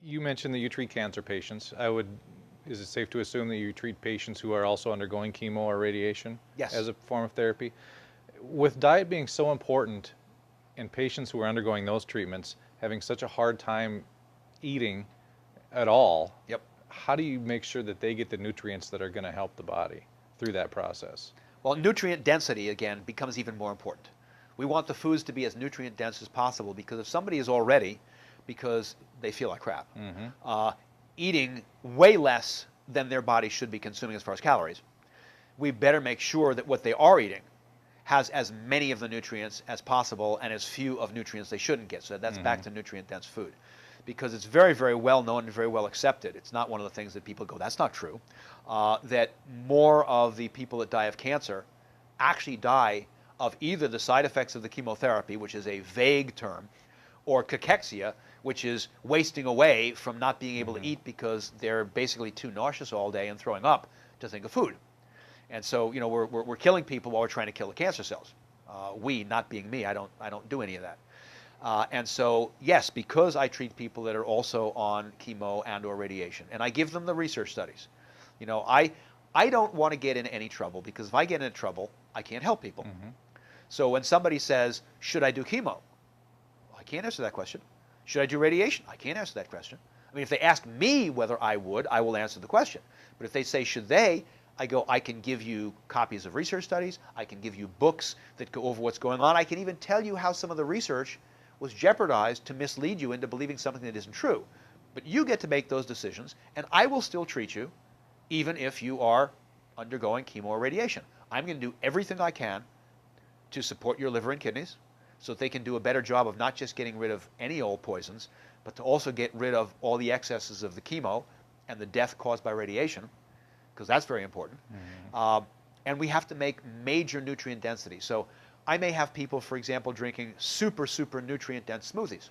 You mentioned that you treat cancer patients. Is it safe to assume that you treat patients who are also undergoing chemo or radiation Yes. as a form of therapy? With diet being so important in patients who are undergoing those treatments, having such a hard time eating at all, Yep. how do you make sure that they get the nutrients that are going to help the body through that process? Well, nutrient density, again, becomes even more important. We want the foods to be as nutrient dense as possible because if somebody is already, because they feel like crap, Mm-hmm. uh, eating way less than their body should be consuming as far as calories, we better make sure that what they are eating has as many of the nutrients as possible and as few of nutrients they shouldn't get. So that's Mm-hmm. back to nutrient dense food. Because it's very, very well known and very well accepted. It's not one of the things that people go, that's not true. That more of the people that die of cancer actually die of either the side effects of the chemotherapy, which is a vague term, or cachexia, which is wasting away from not being able to Mm-hmm. eat because they're basically too nauseous all day and throwing up to think of food. And so, we're killing people while we're trying to kill the cancer cells. We, not being me, I don't do any of that. And so, yes, because I treat people that are also on chemo and or radiation, and I give them the research studies. I don't want to get in any trouble because if I get into trouble, I can't help people. Mm-hmm. So when somebody says, should I do chemo? Well, I can't answer that question. Should I do radiation? I can't answer that question. I mean, if they ask me whether I would, I will answer the question. But if they say, should they, I go, I can give you copies of research studies. I can give you books that go over what's going on. I can even tell you how some of the research was jeopardized to mislead you into believing something that isn't true. But you get to make those decisions, and I will still treat you even if you are undergoing chemo or radiation. I'm going to do everything I can to support your liver and kidneys so that they can do a better job of not just getting rid of any old poisons, but to also get rid of all the excesses of the chemo and the death caused by radiation, because that's very important. Mm-hmm. And we have to make major nutrient density. So I may have people, for example, drinking super, super nutrient dense smoothies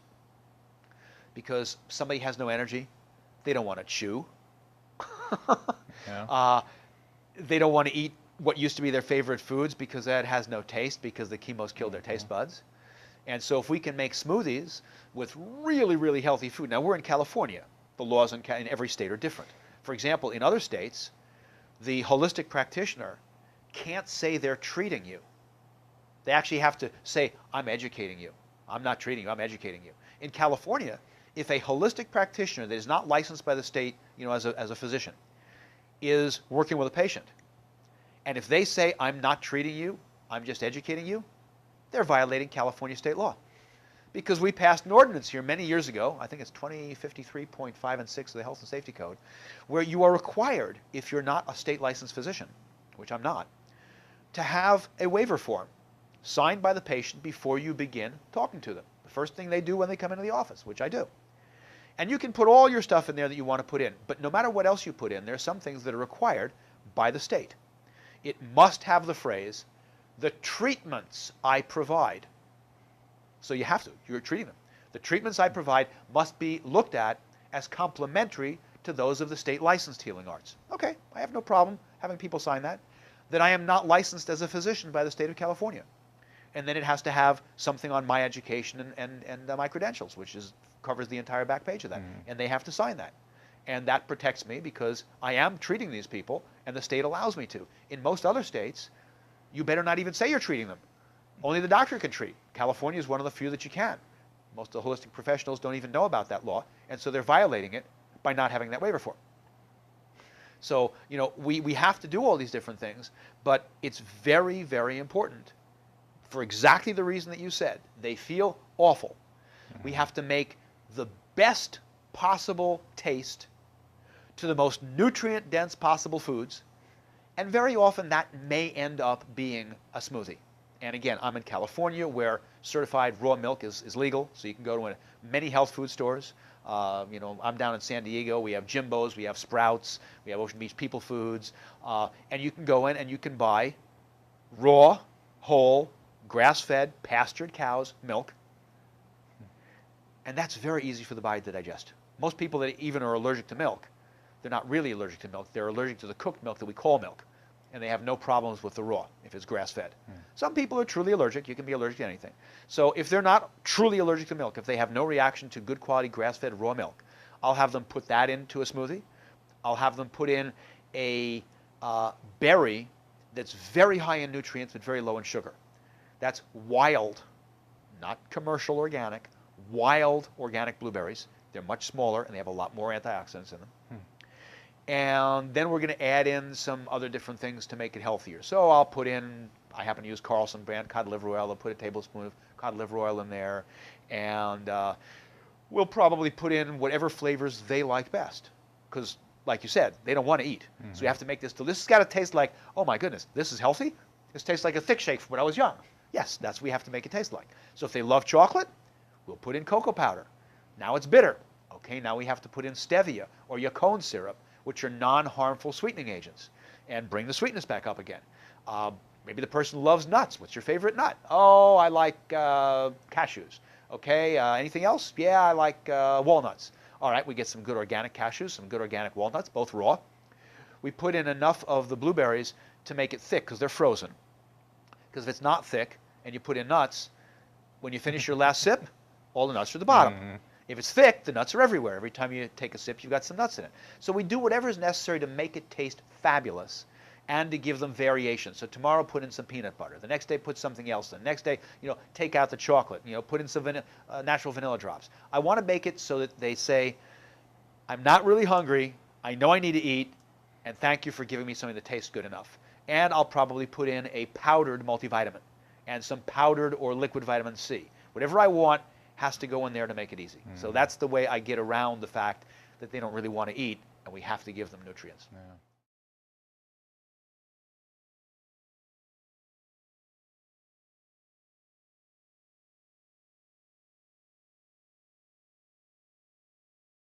because somebody has no energy. They don't want to chew. Yeah. uh, they don't want to eat what used to be their favorite foods because that has no taste because the chemo's killed their Mm-hmm. taste buds. And so if we can make smoothies with really, really healthy food. Now, we're in California. The laws in every state are different. For example, in other states, the holistic practitioner can't say they're treating you. They actually have to say, I'm educating you. I'm not treating you, I'm educating you. In California, if a holistic practitioner that is not licensed by the state, as a physician, is working with a patient, and if they say, I'm not treating you, I'm just educating you, they're violating California state law. Because we passed an ordinance here many years ago, I think it's 2053.5 and 6 of the Health and Safety Code, where you are required, if you're not a state licensed physician, which I'm not, to have a waiver form signed by the patient before you begin talking to them. The first thing they do when they come into the office, which I do. And you can put all your stuff in there that you want to put in, but no matter what else you put in, there are some things that are required by the state. It must have the phrase, the treatments I provide. So you have to, you're treating them. The treatments I provide must be looked at as complementary to those of the state licensed healing arts. Okay, I have no problem having people sign that. That I am not licensed as a physician by the state of California. And then it has to have something on my education and my credentials, which covers the entire back page of that. Mm-hmm. And they have to sign that. And that protects me because I am treating these people and the state allows me to. In most other states, you better not even say you're treating them. Only the doctor can treat. California is one of the few that you can. Most of the holistic professionals don't even know about that law, and so they're violating it by not having that waiver form. So, we have to do all these different things, but it's very, very important for exactly the reason that you said. They feel awful. We have to make the best possible taste to the most nutrient-dense possible foods, and very often that may end up being a smoothie. And again, I'm in California where certified raw milk is legal, so you can go to many health food stores. I'm down in San Diego. We have Jimbo's, we have Sprouts, we have Ocean Beach People Foods, and you can go in and you can buy raw, whole, grass-fed, pastured cows' milk, and that's very easy for the body to digest. Most people that even are allergic to milk, they're not really allergic to milk. They're allergic to the cooked milk that we call milk. And they have no problems with the raw if it's grass-fed. Some people are truly allergic. You can be allergic to anything. So if they're not truly allergic to milk, if they have no reaction to good quality grass-fed raw milk, I'll have them put that into a smoothie. I'll have them put in a berry that's very high in nutrients but very low in sugar. That's wild, not commercial organic, wild organic blueberries. They're much smaller and they have a lot more antioxidants in them. And then we're going to add in some other different things to make it healthier. So I'll put in, I happen to use Carlson brand cod liver oil. I'll put a tablespoon of cod liver oil in there. And we'll probably put in whatever flavors they like best. Because, like you said, they don't want to eat. So we have to make this delicious. This has got to taste like, oh my goodness, this is healthy? This tastes like a thick shake from when I was young. Yes, that's what we have to make it taste like. So if they love chocolate, we'll put in cocoa powder. Now it's bitter. Okay, now we have to put in stevia or Yacon syrup, which are non-harmful sweetening agents, and bring the sweetness back up again. Maybe the person loves nuts. What's your favorite nut? Oh, I like cashews. Okay, anything else? Yeah, I like walnuts. All right, we get some good organic cashews, some good organic walnuts, both raw. We put in enough of the blueberries to make it thick because they're frozen. Because if it's not thick and you put in nuts, when you finish your last sip, all the nuts are at the bottom. If it's thick, the nuts are everywhere. Every time you take a sip, you've got some nuts in it. So we do whatever is necessary to make it taste fabulous and to give them variation. So tomorrow, put in some peanut butter. The next day, put something else in. The next day, take out the chocolate. Put in some natural vanilla drops. I want to make it so that they say, I'm not really hungry. I know I need to eat. And thank you for giving me something that tastes good enough. And I'll probably put in a powdered multivitamin and some powdered or liquid vitamin C. Whatever I want has to go in there to make it easy. So that's the way I get around the fact that they don't really want to eat, and we have to give them nutrients. Yeah.